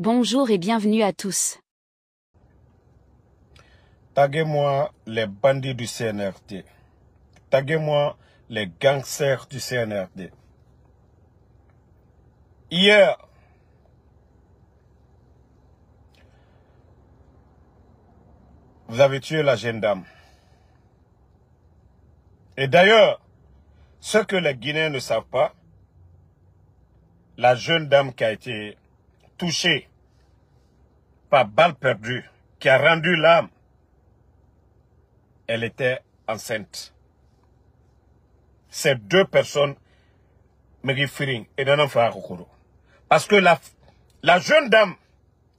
Bonjour et bienvenue à tous. Taguez-moi les bandits du CNRD. Taguez-moi les gangsters du CNRD. Hier, vous avez tué la jeune dame. Et d'ailleurs, ce que les Guinéens ne savent pas, la jeune dame qui a été touchée par balle perdue, qui a rendu l'âme, elle était enceinte. Ces deux personnes me réfèrent et d'un enfant à Kokoro. Parce que la jeune dame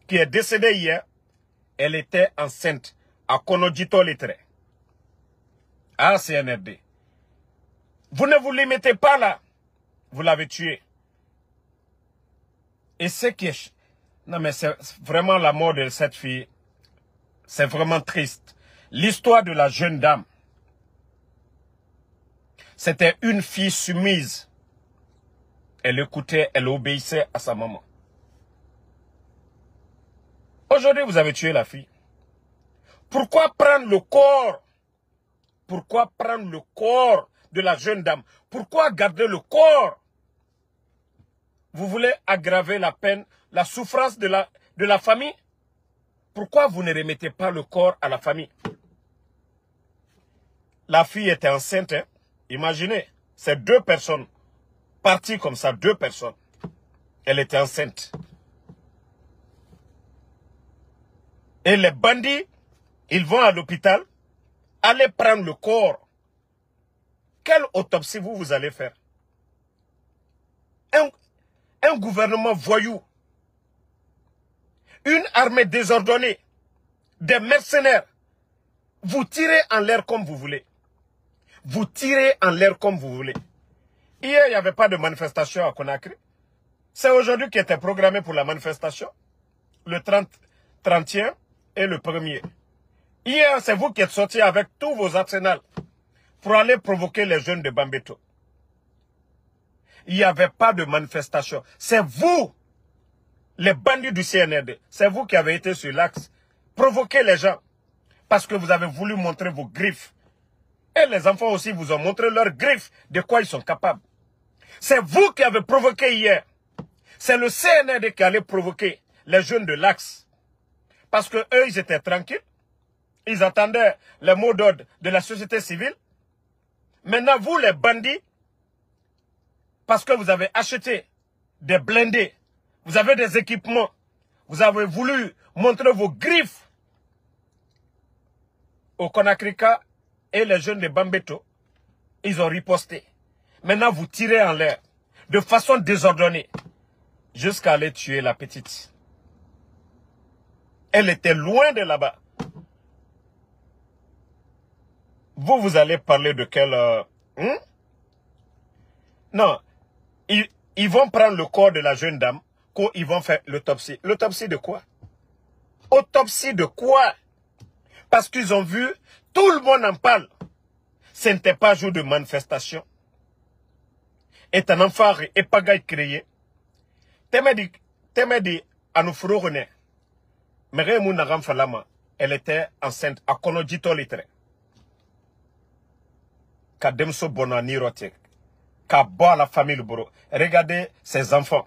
qui est décédée hier, elle était enceinte à Konodjito Litre, à CNRD. Vous ne vous limitez pas là, vous l'avez tuée. Et ce qui est... Non mais c'est vraiment la mort de cette fille, c'est vraiment triste. L'histoire de la jeune dame, c'était une fille soumise. Elle écoutait, elle obéissait à sa maman. Aujourd'hui, vous avez tué la fille. Pourquoi prendre le corps? Pourquoi prendre le corps de la jeune dame? Pourquoi garder le corps? Vous voulez aggraver la peine, la souffrance de la famille? Pourquoi vous ne remettez pas le corps à la famille? La fille était enceinte, hein? Imaginez, c'est deux personnes parties comme ça, deux personnes. Elle était enceinte. Et les bandits, ils vont à l'hôpital, aller prendre le corps. Quelle autopsie vous allez faire? Un gouvernement voyou, une armée désordonnée, des mercenaires. Vous tirez en l'air comme vous voulez. Vous tirez en l'air comme vous voulez. Hier, il n'y avait pas de manifestation à Conakry. C'est aujourd'hui qui était programmé pour la manifestation. Le 31 et le 1er. Hier, c'est vous qui êtes sortis avec tous vos arsenals pour aller provoquer les jeunes de Bambeto. Il n'y avait pas de manifestation. C'est vous, les bandits du CNRD. C'est vous qui avez été sur l'axe. Provoquer les gens. Parce que vous avez voulu montrer vos griffes. Et les enfants aussi vous ont montré leurs griffes. De quoi ils sont capables. C'est vous qui avez provoqué hier. C'est le CNRD qui allait provoquer les jeunes de l'axe. Parce que eux, ils étaient tranquilles. Ils attendaient les mots d'ordre de la société civile. Maintenant, vous, les bandits, parce que vous avez acheté des blindés, vous avez des équipements, vous avez voulu montrer vos griffes au Konakrika et les jeunes de Bambeto, ils ont riposté. Maintenant, vous tirez en l'air de façon désordonnée jusqu'à aller tuer la petite. Elle était loin de là-bas. Vous allez parler de quel... Non, ils vont prendre le corps de la jeune dame, ils vont faire l'autopsie. L'autopsie de quoi? Autopsie de quoi? Parce qu'ils ont vu, tout le monde en parle. Ce n'était pas jour de manifestation. Et un enfant et pas créé. Temedi Anoufro René. Mais elle était enceinte à Konodjito Litre. Kademso Bonani Rotek. Kaba la famille le bourreau. Regardez ses enfants.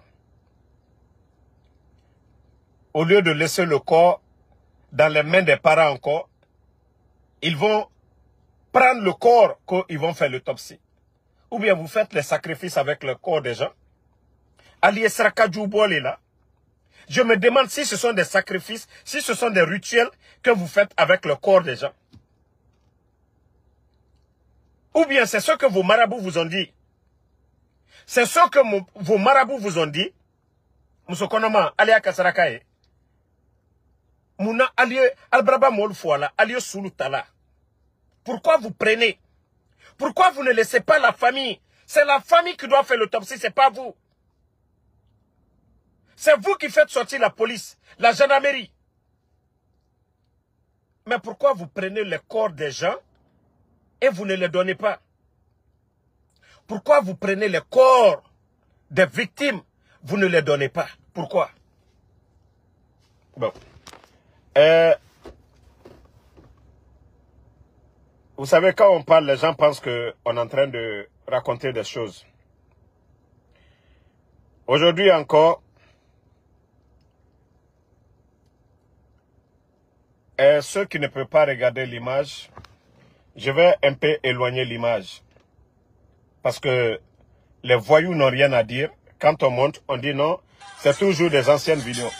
Au lieu de laisser le corps dans les mains des parents encore, ils vont prendre le corps qu'ils vont faire l'autopsie. Ou bien vous faites les sacrifices avec le corps des gens. Ali Esrakadjoubol est là. Je me demande si ce sont des sacrifices, si ce sont des rituels que vous faites avec le corps des gens. Ou bien c'est ce que vos marabouts vous ont dit. C'est ce que vos marabouts vous ont dit. Moussokonoma, Alia Kasarakaye. Mouna Alie Albraba Molfouala, Alie Soulutala. Pourquoi vous prenez? Pourquoi vous ne laissez pas la famille? C'est la famille qui doit faire l'autopsie, c'est pas vous. C'est vous qui faites sortir la police, la gendarmerie. Mais pourquoi vous prenez les corps des gens et vous ne les donnez pas? Pourquoi vous prenez les corps des victimes, vous ne les donnez pas? Pourquoi? Bon. Vous savez, quand on parle, les gens pensent qu'on est en train de raconter des choses. Aujourd'hui encore, ceux qui ne peuvent pas regarder l'image, je vais un peu éloigner l'image. Parce que les voyous n'ont rien à dire. Quand on monte, on dit non, c'est toujours des anciennes vidéos.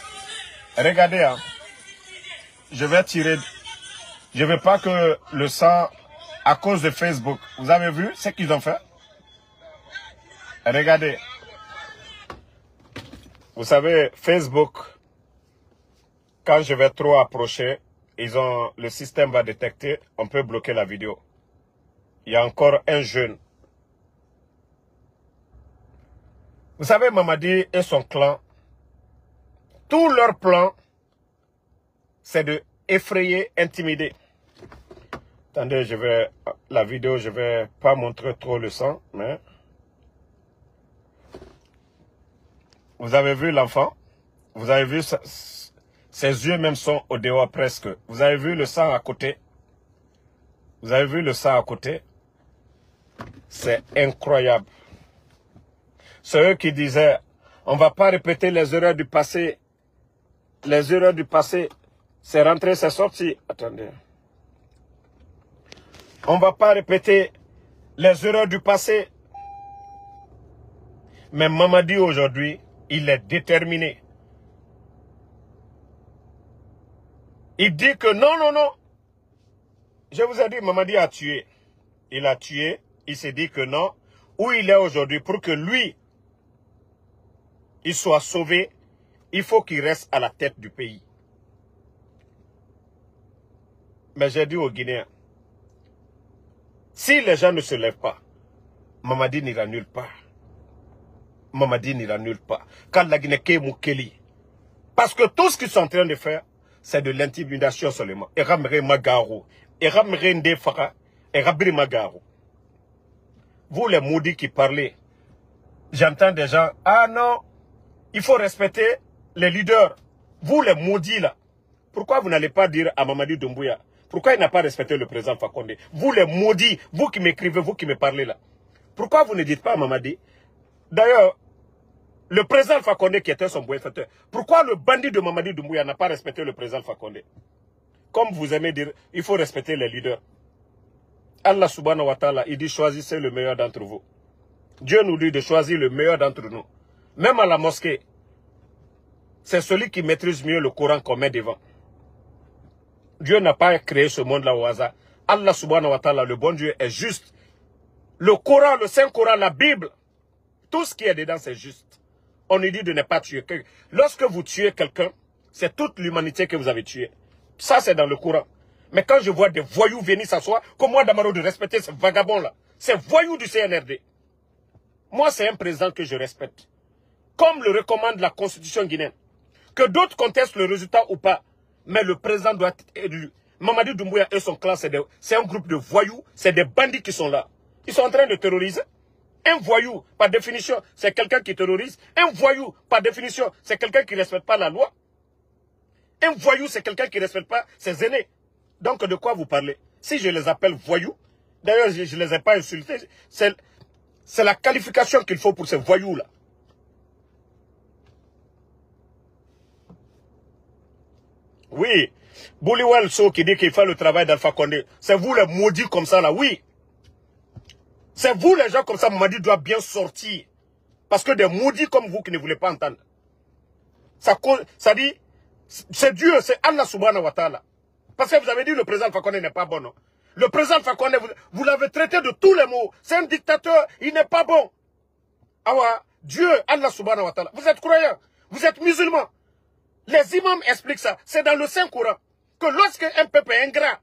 Regardez, hein. Je vais tirer. Je ne veux pas que le sang, à cause de Facebook, vous avez vu ce qu'ils ont fait? Regardez. Vous savez, Facebook, quand je vais trop approcher, le système va détecter, on peut bloquer la vidéo. Il y a encore un jeune. Vous savez, Mamadi et son clan, tout leur plan, c'est de effrayer, intimider. Attendez, la vidéo, je vais pas montrer trop le sang, mais... Vous avez vu l'enfant? Vous avez vu ses yeux même sont au dehors presque. Vous avez vu le sang à côté? Vous avez vu le sang à côté? C'est incroyable. C'est eux qui disaient, on ne va pas répéter les erreurs du passé. Les erreurs du passé, c'est rentré, c'est sorti. Attendez. On ne va pas répéter les erreurs du passé. Mais Mamadi aujourd'hui, il est déterminé. Il dit que non, non, non. Je vous ai dit, Mamadi a tué. Il a tué. Il s'est dit que non. Où il est aujourd'hui, pour que lui, il soit sauvé, il faut qu'il reste à la tête du pays. Mais j'ai dit aux Guinéens, si les gens ne se lèvent pas, Mamadi n'ira nulle part. Mamadi n'ira nulle part. Quand la Guinée est Moukeli. Parce que tout ce qu'ils sont en train de faire, c'est de l'intimidation seulement. Vous les maudits qui parlez, j'entends des gens, ah non, il faut respecter les leaders. Vous les maudits là, pourquoi vous n'allez pas dire à Mamadi Doumbouya, pourquoi il n'a pas respecté le président Fakonde? Vous les maudits, vous qui m'écrivez, vous qui me parlez là, pourquoi vous ne dites pas à Mamadi? D'ailleurs, le président Fakonde qui était son bienfaiteur, pourquoi le bandit de Mamadi Doumbouya n'a pas respecté le président Fakonde? Comme vous aimez dire, il faut respecter les leaders. Allah subhanahu wa ta'ala, il dit choisissez le meilleur d'entre vous. Dieu nous dit de choisir le meilleur d'entre nous. Même à la mosquée, c'est celui qui maîtrise mieux le Coran qu'on met devant. Dieu n'a pas créé ce monde-là au hasard. Allah subhanahu wa ta'ala, le bon Dieu est juste. Le Coran, le Saint-Coran, la Bible, tout ce qui est dedans, c'est juste. On nous dit de ne pas tuer quelqu'un. Lorsque vous tuez quelqu'un, c'est toute l'humanité que vous avez tué. Ça, c'est dans le Coran. Mais quand je vois des voyous venir s'asseoir, comme moi, Damaro, de respecter ces vagabonds-là, ces voyous du CNRD, moi, c'est un président que je respecte. Comme le recommande la constitution guinéenne. Que d'autres contestent le résultat ou pas, mais le président doit être élu. Mamadi Doumbouya et son clan, c'est un groupe de voyous, c'est des bandits qui sont là. Ils sont en train de terroriser. Un voyou, par définition, c'est quelqu'un qui terrorise. Un voyou, par définition, c'est quelqu'un qui ne respecte pas la loi. Un voyou, c'est quelqu'un qui ne respecte pas ses aînés. Donc, de quoi vous parlez? Si je les appelle voyous, d'ailleurs, je ne les ai pas insultés, c'est la qualification qu'il faut pour ces voyous-là. Oui, Bouliwal So qui dit qu'il fait le travail d'Alpha Condé, c'est vous les maudits comme ça là, oui. C'est vous les gens comme ça, Mamadi doit bien sortir. Parce que des maudits comme vous qui ne voulez pas entendre. Ça dit, c'est Dieu, c'est Allah subhanahu wa ta'ala. Parce que vous avez dit le président Fakonde n'est pas bon, non? Le président Fakonde, vous l'avez traité de tous les mots. C'est un dictateur, il n'est pas bon. Ah, Dieu, Allah subhanahu wa ta'ala. Vous êtes croyants, vous êtes musulmans. Les imams expliquent ça. C'est dans le Saint-Coran que lorsque un peuple est ingrat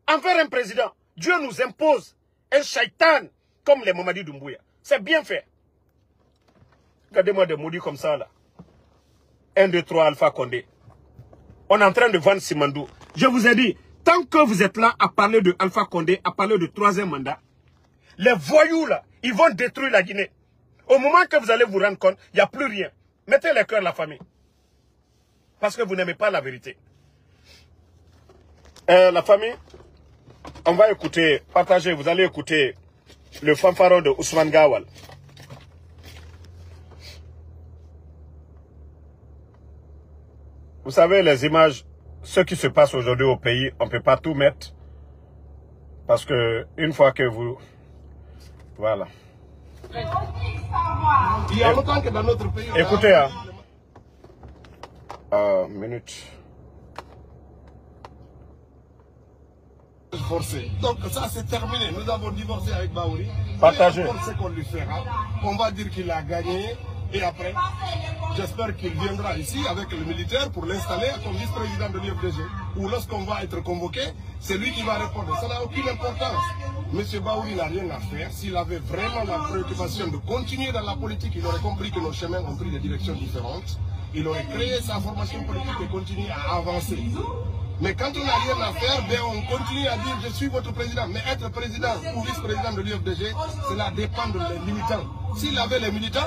envers un président, Dieu nous impose un shaitan comme les Mamadi Doumbouya. C'est bien fait. Regardez-moi des maudits comme ça là. 1, 2, 3, Alpha Condé. On est en train de vendre Simandou. Je vous ai dit, tant que vous êtes là à parler de Alpha Condé, à parler de 3e mandat, les voyous là, ils vont détruire la Guinée. Au moment que vous allez vous rendre compte, il n'y a plus rien. Mettez les cœurs à la famille. Parce que vous n'aimez pas la vérité. La famille, on va écouter, partager, vous allez écouter le fanfaron de Ousmane Gawal. Vous savez, les images, ce qui se passe aujourd'hui au pays, on ne peut pas tout mettre. Parce que une fois que vous... Voilà. Il y a longtemps que dans notre pays... Écoutez, hein. Minute. Forcé. Donc ça c'est terminé. Nous avons divorcé avec Baouri. Partagez. Peu importe ce qu'on lui fera, on va dire qu'il a gagné. Et après, j'espère qu'il viendra ici avec le militaire pour l'installer comme vice-président de l'UFDG. Ou lorsqu'on va être convoqué, c'est lui qui va répondre. Ça n'a aucune importance. Monsieur Baouri n'a rien à faire. S'il avait vraiment la préoccupation de continuer dans la politique, il aurait compris que nos chemins ont pris des directions différentes. Il aurait créé sa formation politique et continué à avancer. Mais quand on n'a rien à faire, ben on continue à dire je suis votre président. Mais être président ou vice-président de l'UFDG, cela dépend des militants. S'il avait les militants,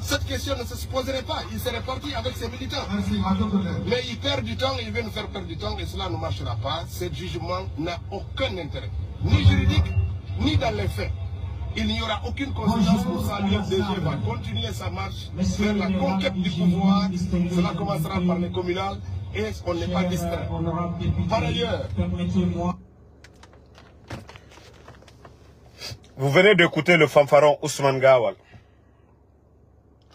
cette question ne se poserait pas. Il serait parti avec ses militants. Mais il perd du temps, il veut nous faire perdre du temps et cela ne marchera pas. Ce jugement n'a aucun intérêt, ni juridique, ni dans les faits. Il n'y aura aucune conséquence pour ça. L'UFDG va continuer sa marche vers la conquête du pouvoir. Cela commencera par les communales. Et on n'est pas distrait. Par ailleurs, vous venez d'écouter le fanfaron Ousmane Gawal.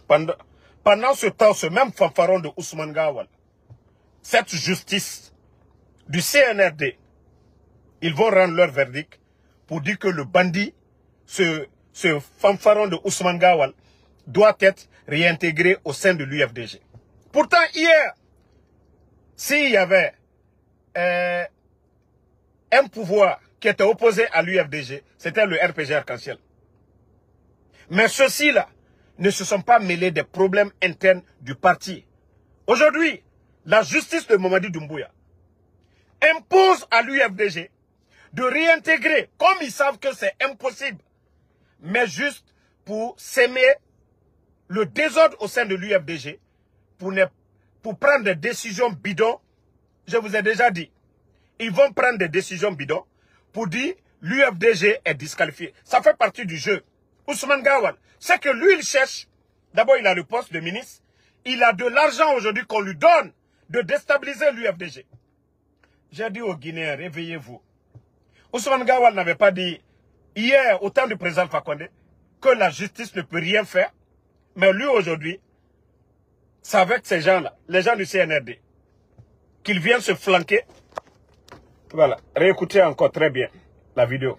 Pendant ce temps, ce même fanfaron de Ousmane Gawal, cette justice du CNRD, ils vont rendre leur verdict pour dire que le bandit, ce fanfaron de Ousmane Gawal, doit être réintégré au sein de l'UFDG. Pourtant, hier, s'il y avait un pouvoir qui était opposé à l'UFDG, c'était le RPG Arc-en-Ciel. Mais ceux-ci-là ne se sont pas mêlés des problèmes internes du parti. Aujourd'hui, la justice de Mamadi Doumbouya impose à l'UFDG de réintégrer, comme ils savent que c'est impossible, mais juste pour s'aimer le désordre au sein de l'UFDG, pour prendre des décisions bidons. Je vous ai déjà dit, ils vont prendre des décisions bidons pour dire l'UFDG est disqualifié. Ça fait partie du jeu. Ousmane Gawal, c'est que lui il cherche, d'abord il a le poste de ministre, il a de l'argent aujourd'hui qu'on lui donne de déstabiliser l'UFDG. J'ai dit aux Guinéens, réveillez-vous. Ousmane Gawal n'avait pas dit hier, au temps du président Fakonde, que la justice ne peut rien faire. Mais lui aujourd'hui, c'est avec ces gens-là, les gens du CNRD, qu'ils viennent se flanquer. Voilà, réécoutez encore très bien la vidéo.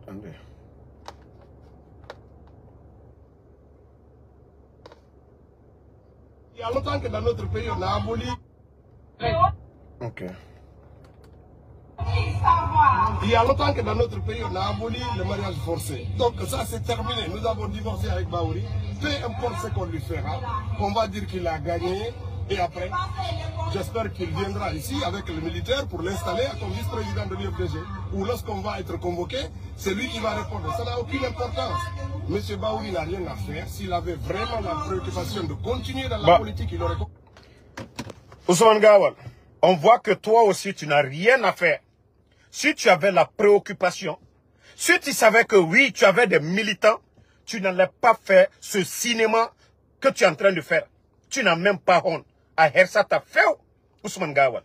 Attendez. il y a longtemps que dans notre pays, on a aboli. Ok. Il y a longtemps que dans notre pays, on a aboli le mariage forcé. Donc ça, c'est terminé. Nous avons divorcé avec Baouri. Peu importe ce qu'on lui fera, on va dire qu'il a gagné. Et après, j'espère qu'il viendra ici avec le militaire pour l'installer comme vice-président de l'UFDG. Ou lorsqu'on va être convoqué, c'est lui qui va répondre. Ça n'a aucune importance. Monsieur Baouri n'a rien à faire. S'il avait vraiment la préoccupation de continuer dans la politique, il aurait... Ousmane Gawal, on voit que toi aussi, tu n'as rien à faire. Si tu avais la préoccupation, si tu savais que oui, tu avais des militants, tu n'allais pas faire ce cinéma que tu es en train de faire. Tu n'as même pas honte. À Hersa, t'as fait, Ousmane Gawal.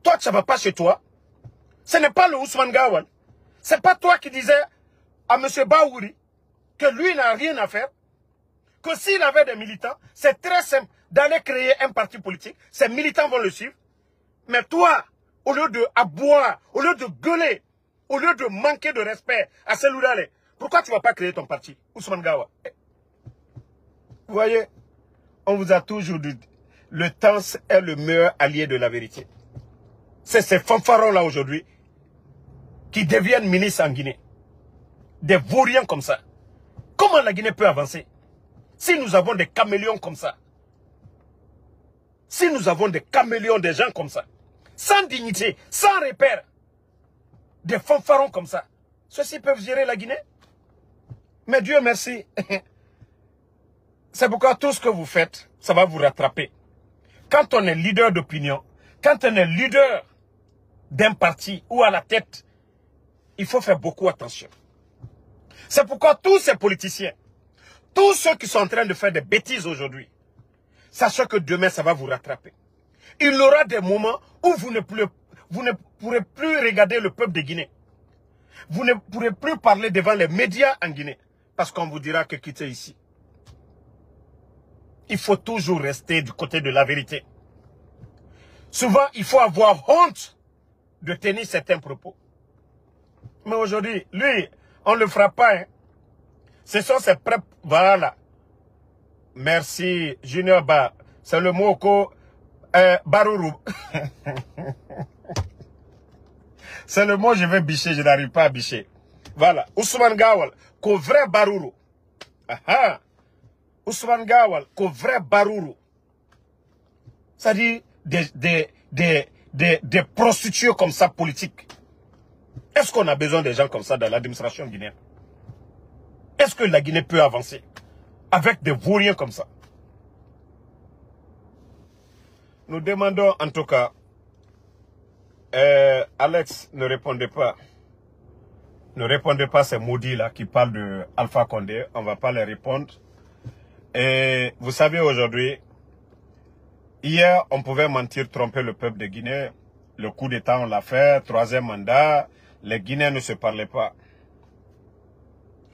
Toi, tu ne vas pas chez toi. Ce n'est pas le Ousmane Gawal. Ce n'est pas toi qui disais à M. Baouri que lui n'a rien à faire. Que s'il avait des militants, c'est très simple d'aller créer un parti politique. Ces militants vont le suivre. Mais toi, au lieu de aboyer, au lieu de gueuler, au lieu de manquer de respect à celui-là, pourquoi tu ne vas pas créer ton parti, Ousmane Gawal? Vous voyez, on vous a toujours dit, le temps est le meilleur allié de la vérité. C'est ces fanfarons-là aujourd'hui qui deviennent ministres en Guinée. Des vauriens comme ça. Comment la Guinée peut avancer si nous avons des caméléons comme ça? Si nous avons des caméléons, des gens comme ça, sans dignité, sans repère, des fanfarons comme ça, ceux-ci peuvent gérer la Guinée? Mais Dieu merci. C'est pourquoi tout ce que vous faites, ça va vous rattraper. Quand on est leader d'opinion, quand on est leader d'un parti ou à la tête, il faut faire beaucoup attention. C'est pourquoi tous ces politiciens, tous ceux qui sont en train de faire des bêtises aujourd'hui, sachez que demain, ça va vous rattraper. Il y aura des moments où vous ne pourrez plus regarder le peuple de Guinée. Vous ne pourrez plus parler devant les médias en Guinée. Parce qu'on vous dira que quittez ici. Il faut toujours rester du côté de la vérité. Souvent, il faut avoir honte de tenir certains propos. Mais aujourd'hui, lui, on ne le fera pas. Hein. Ce sont ses propres... Voilà. Merci, Junior Ba. C'est le mot que... Barourou. C'est le mot que je vais bicher, je n'arrive pas à bicher. Voilà. Ousmane Gawal, qu'au vrai Barourou. Aha. Ousmane Gawal, qu'au vrai Barourou. C'est-à-dire des prostituées comme ça politiques. Est-ce qu'on a besoin de gens comme ça dans l'administration guinéenne? Est-ce que la Guinée peut avancer avec des vauriens comme ça? Nous demandons en tout cas, Alex ne répondait pas. Ne répondez pas à ces maudits là qui parlent de Alpha Condé. On ne va pas les répondre. Et vous savez aujourd'hui, hier on pouvait mentir, tromper le peuple de Guinée. Le coup d'État on l'a fait, 3e mandat. Les Guinéens ne se parlaient pas.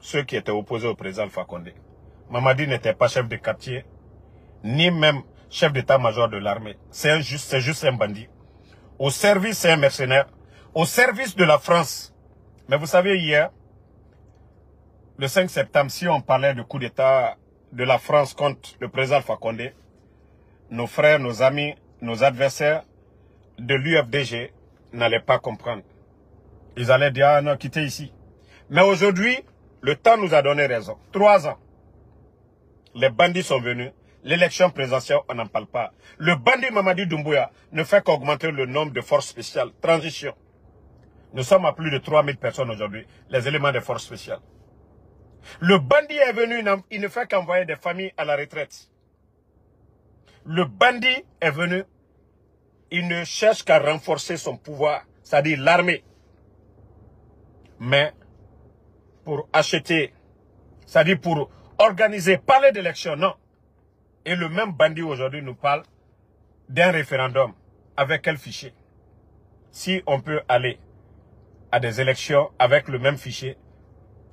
Ceux qui étaient opposés au président Alpha Condé. Mamadi n'était pas chef de quartier, ni même chef d'état-major de l'armée. C'est juste un bandit. Au service, c'est un mercenaire. Au service de la France. Mais vous savez, hier, le 5 septembre, si on parlait du coup d'État de la France contre le président Alpha Condé, nos frères, nos amis, nos adversaires de l'UFDG n'allaient pas comprendre. Ils allaient dire, ah non, quittez ici. Mais aujourd'hui, le temps nous a donné raison. 3 ans. Les bandits sont venus. L'élection présidentielle, on n'en parle pas. Le bandit Mamadi Doumbouya ne fait qu'augmenter le nombre de forces spéciales. Transition. Nous sommes à plus de 3000 personnes aujourd'hui, les éléments des forces spéciales. Le bandit est venu, il ne fait qu'envoyer des familles à la retraite. Le bandit est venu, il ne cherche qu'à renforcer son pouvoir, c'est-à-dire l'armée. Mais pour acheter, c'est-à-dire pour organiser, parler d'élection, non. Et le même bandit aujourd'hui nous parle d'un référendum. Avec quel fichier? Si on peut aller à des élections avec le même fichier,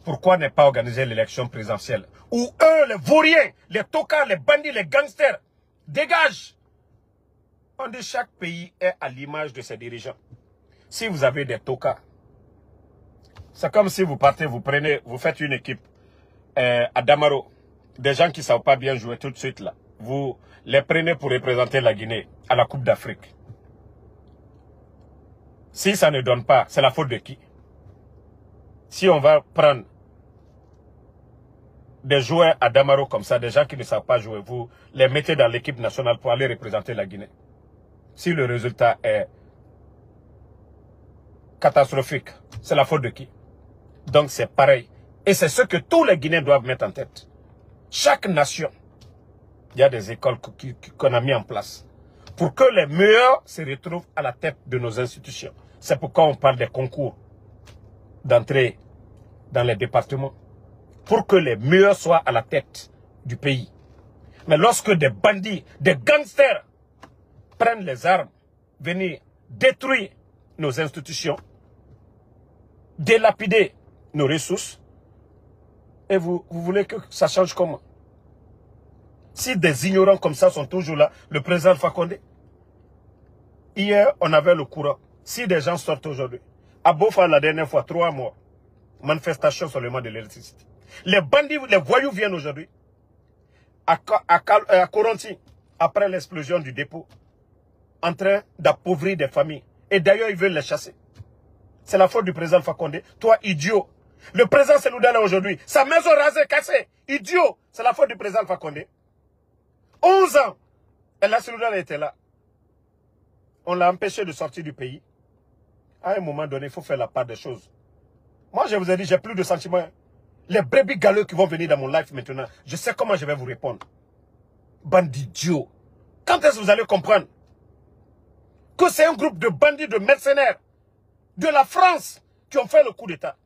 pourquoi ne pas organiser l'élection présidentielle? Où eux, les vauriens, les tocards, les bandits, les gangsters, dégagent. On dit chaque pays est à l'image de ses dirigeants. Si vous avez des tocards, c'est comme si vous partez, vous faites une équipe à Damaro. Des gens qui ne savent pas bien jouer tout de suite là. Vous les prenez pour représenter la Guinée à la Coupe d'Afrique. Si ça ne donne pas, c'est la faute de qui? Si on va prendre des joueurs à Damaro comme ça, des gens qui ne savent pas jouer, vous les mettez dans l'équipe nationale pour aller représenter la Guinée. Si le résultat est catastrophique, c'est la faute de qui? Donc c'est pareil. Et c'est ce que tous les Guinéens doivent mettre en tête. Chaque nation, il y a des écoles qu'on a mis en place pour que les meilleurs se retrouvent à la tête de nos institutions. C'est pourquoi on parle des concours d'entrée dans les départements. Pour que les meilleurs soient à la tête du pays. Mais lorsque des bandits, des gangsters prennent les armes, venir détruire nos institutions, délapider nos ressources, et vous voulez que ça change comment? Si des ignorants comme ça sont toujours là, le président Alpha Condé, hier on avait le courant. Si des gens sortent aujourd'hui, à Bofa la dernière fois, 3 morts, manifestation seulement de l'électricité. Les bandits, les voyous viennent aujourd'hui, à Coronti, après l'explosion du dépôt, en train d'appauvrir des familles. Et d'ailleurs, ils veulent les chasser. C'est la faute du président Alpha Condé. Toi, idiot. Le président Selouda là aujourd'hui, sa maison rasée, cassée. Idiot. C'est la faute du président Alpha Condé. 11 ans. Et la Selouda était là. On l'a empêché de sortir du pays. À un moment donné, il faut faire la part des choses. Moi, je vous ai dit, j'ai plus de sentiments. Les brebis galeux qui vont venir dans mon live maintenant, je sais comment je vais vous répondre. Bande d'idiots. Quand est-ce que vous allez comprendre que c'est un groupe de bandits, de mercenaires de la France qui ont fait le coup d'État?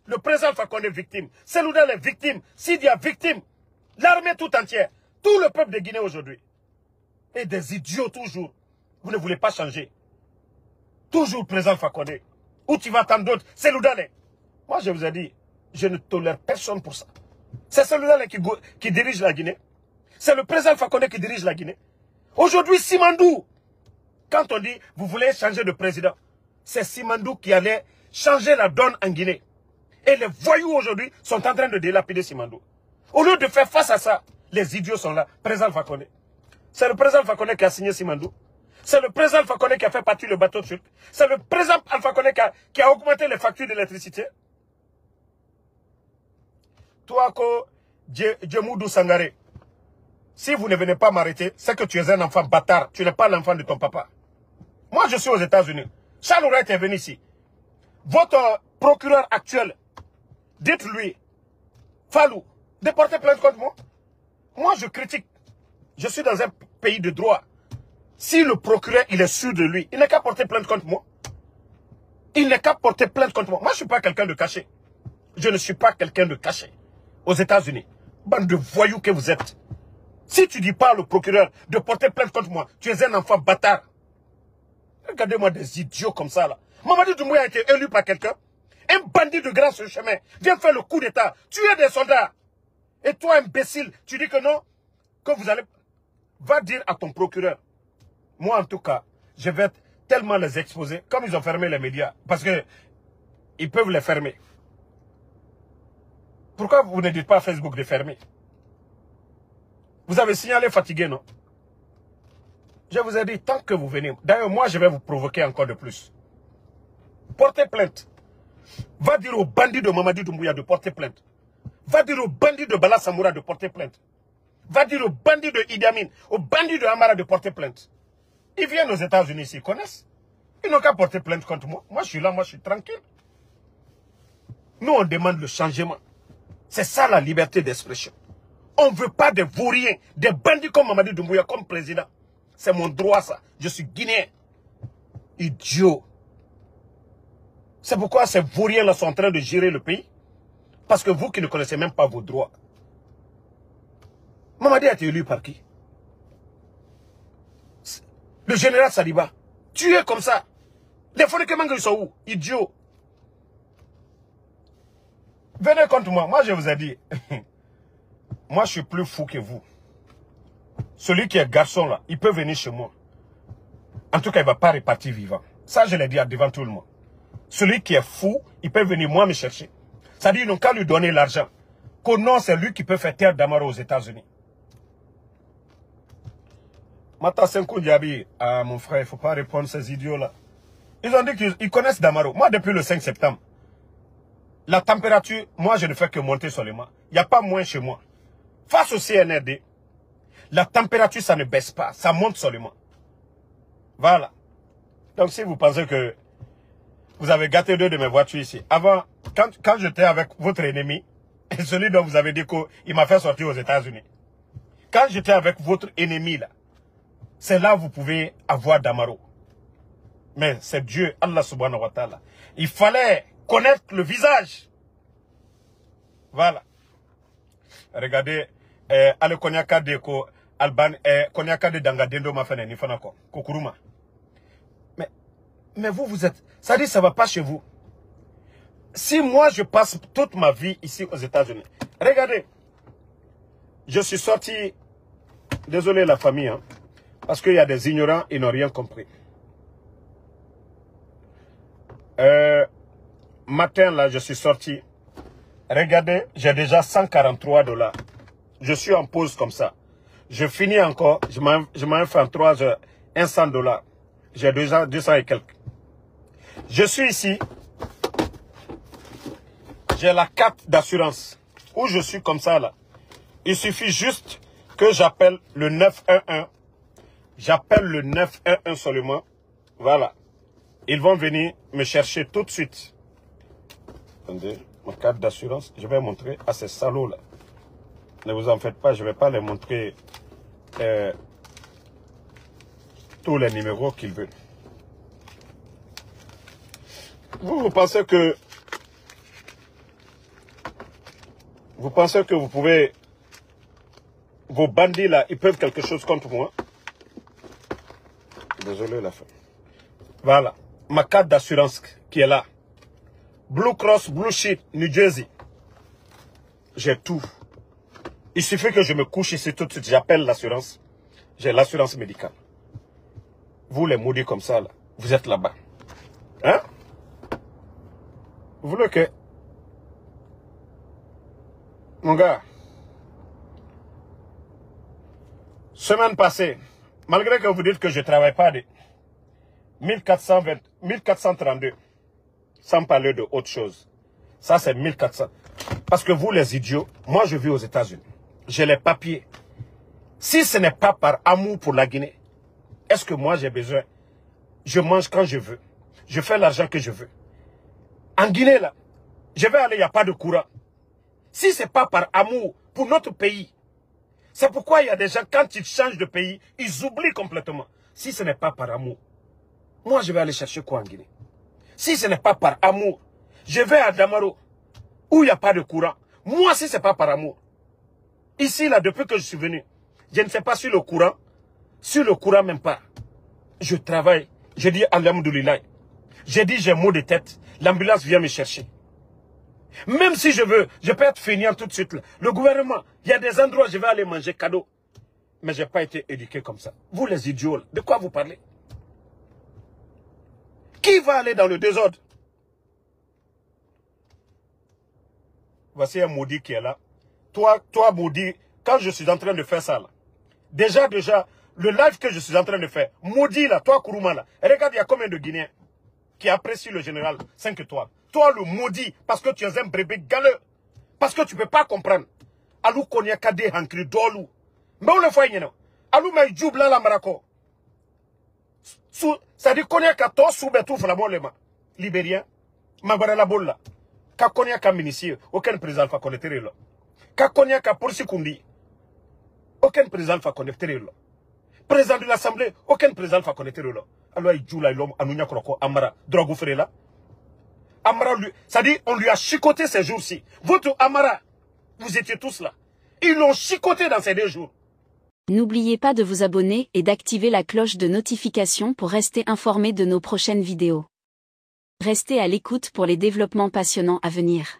Le président Alpha Condé est victime. Seloudal est victime. Sidia victime. L'armée tout entière. Tout le peuple de Guinée aujourd'hui. Et des idiots toujours. Vous ne voulez pas changer. Toujours président Alpha Condé. Où tu vas attendre d'autres? Seloudal. Moi je vous ai dit, je ne tolère personne pour ça. C'est Seloudal qui dirige la Guinée. C'est le président Alpha Condé qui dirige la Guinée. Aujourd'hui Simandou. Quand on dit, vous voulez changer de président, c'est Simandou qui allait changer la donne en Guinée. Et les voyous aujourd'hui sont en train de délapider Simandou. Au lieu de faire face à ça, les idiots sont là. Président Alpha Condé. C'est le président Alpha Condé qui a signé Simandou. C'est le président Alpha Condé qui a fait partir le bateau turc. C'est le président Alpha Condé qui a augmenté les factures d'électricité. Toi, Djemoudou Sangaré, si vous ne venez pas m'arrêter, c'est que tu es un enfant bâtard. Tu n'es pas l'enfant de ton papa. Moi, je suis aux États-Unis. Charles Ourey est venu ici. Votre procureur actuel, dites-lui, Fallou, de porter plainte contre moi. Moi, je critique. Je suis dans un pays de droit. Si le procureur, il est sûr de lui, il n'est qu'à porter plainte contre moi. Il n'est qu'à porter plainte contre moi. Moi, je ne suis pas quelqu'un de caché. Je ne suis pas quelqu'un de caché. Aux États-Unis, bande de voyous que vous êtes. Si tu dis pas au procureur de porter plainte contre moi, tu es un enfant bâtard. Regardez-moi des idiots comme ça, là. Mamadi Doumbouya a été élu par quelqu'un. Un bandit de grand sur chemin vient faire le coup d'État, tuer des soldats. Et toi, imbécile, tu dis que non, que vous allez... Va dire à ton procureur. Moi, en tout cas, je vais tellement les exposer, comme ils ont fermé les médias, parce que ils peuvent les fermer. Pourquoi vous ne dites pas à Facebook de fermer? Vous avez signalé fatigué, non? Je vous ai dit, tant que vous venez... D'ailleurs, moi, je vais vous provoquer encore de plus. Portez plainte. Va dire aux bandits de Mamadi Doumbouya de porter plainte. Va dire aux bandits de Bala Samoura de porter plainte. Va dire aux bandits de Idi Amin, aux bandits de Amara de porter plainte. Ils viennent aux États-Unis, ils connaissent. Ils n'ont qu'à porter plainte contre moi. Moi, je suis là, moi, je suis tranquille. Nous, on demande le changement. C'est ça la liberté d'expression. On ne veut pas des vauriens, des bandits comme Mamadi Doumbouya comme président. C'est mon droit, ça. Je suis guinéen. Idiot. C'est pourquoi ces vauriens-là sont en train de gérer le pays. Parce que vous qui ne connaissez même pas vos droits. Mamadi a été élu par qui? Le général Saliba. Tué comme ça. Les Fonekemanga, ils sont où? Idiot. Venez contre moi. Moi, je vous ai dit. Moi, je suis plus fou que vous. Celui qui est garçon là, il peut venir chez moi. En tout cas, il ne va pas repartir vivant. Ça, je l'ai dit devant tout le monde. Celui qui est fou, il peut venir moi me chercher. C'est-à-dire, ils n'ont qu'à lui donner l'argent. Que non, c'est lui qui peut faire terre d'Amaro aux États-Unis. Mata Senkou Diaby, ah mon frère, il ne faut pas répondre à ces idiots-là. Ils ont dit qu'ils connaissent Damaro. Moi, depuis le 5 septembre, la température, moi, je ne fais que monter seulement. Il n'y a pas moins chez moi. Face au CNRD, la température, ça ne baisse pas. Ça monte seulement. Voilà. Donc, si vous pensez que vous avez gâté deux de mes voitures ici. Avant, quand j'étais avec votre ennemi, et celui dont vous avez dit qu'il m'a fait sortir aux États-Unis. Quand j'étais avec votre ennemi, là, c'est là que vous pouvez avoir Damaro. Mais c'est Dieu, Allah subhanahu wa ta'ala. Il fallait connaître le visage. Voilà. Regardez, ale konyaka de ko Alban, konyaka de Dangadendo ma fene ni fanako, Kokuruma. Mais vous êtes, ça dit ça va pas chez vous. Si moi je passe toute ma vie ici aux États-Unis, regardez, je suis sorti, désolé la famille, hein, parce qu'il y a des ignorants, ils n'ont rien compris. Matin là, je suis sorti. Regardez, j'ai déjà 143 $. Je suis en pause comme ça. Je finis encore, je m'en fais en 3 heures, 100 $. J'ai déjà 200 et quelques. Je suis ici. J'ai la carte d'assurance. Où je suis comme ça là. Il suffit juste que j'appelle le 911. J'appelle le 911 seulement. Voilà. Ils vont venir me chercher tout de suite. Attendez. Ma carte d'assurance, je vais montrer à ces salauds-là. Ne vous en faites pas, je ne vais pas les montrer tous les numéros qu'ils veulent. Vous pensez que vous pouvez, vos bandits là, ils peuvent quelque chose contre moi? Désolé la femme. Voilà, ma carte d'assurance qui est là. Blue Cross Blue Sheet, New Jersey. J'ai tout. Il suffit que je me couche ici tout de suite, j'appelle l'assurance. J'ai l'assurance médicale. Vous les maudits comme ça là, vous êtes là-bas. Hein? Vous voulez que... Mon gars, semaine passée, malgré que vous dites que je ne travaille pas de 1432, sans parler de autre chose. Ça, c'est 1400. Parce que vous, les idiots, moi, je vis aux États-Unis. J'ai les papiers. Si ce n'est pas par amour pour la Guinée, est-ce que moi, j'ai besoin? Je mange quand je veux. Je fais l'argent que je veux. En Guinée, là, je vais aller, il n'y a pas de courant. Si ce n'est pas par amour pour notre pays, c'est pourquoi il y a des gens, quand ils changent de pays, ils oublient complètement. Si ce n'est pas par amour, moi je vais aller chercher quoi en Guinée? Si ce n'est pas par amour, je vais à Damaro, où il n'y a pas de courant. Moi, si ce n'est pas par amour, ici, là, depuis que je suis venu, je ne sais pas sur le courant même pas. Je travaille, je dis Alhamdoulilah. J'ai dit j'ai maux de tête, l'ambulance vient me chercher. Même si je veux, je peux être feignant tout de suite. Là. Le gouvernement, il y a des endroits où je vais aller manger cadeau. Mais je n'ai pas été éduqué comme ça. Vous les idiots, là, de quoi vous parlez? Qui va aller dans le désordre? Voici un maudit qui est là. Toi maudit, quand je suis en train de faire ça, là, déjà, le live que je suis en train de faire, maudit là, toi Kourouma là, regarde, il y a combien de Guinéens qui apprécient le général 5 étoiles. Toi, le maudit, parce que tu es un bébé galeux. Parce que tu ne peux pas comprendre. Alou konya kade hankri dolou. Mais on le voit, y alou ma djoubla la marako. Ça dit konya ka to soube tout flamolema. Libérien. Mabara la bolla. Ka konya ka ministre. Aucun président fa connecter là. Ka konya ka poursi kundi. Aucun président fa connecter là. Président de l'Assemblée, aucun président fa connecter là. Alors il joue là, l'homme, Anounia Kroko, Amara, Drogo Frela. Amara, ça dit, on lui a chicoté ces jours-ci. Votre Amara, vous étiez tous là. Ils l'ont chicoté dans ces 2 jours. N'oubliez pas de vous abonner et d'activer la cloche de notification pour rester informé de nos prochaines vidéos. Restez à l'écoute pour les développements passionnants à venir.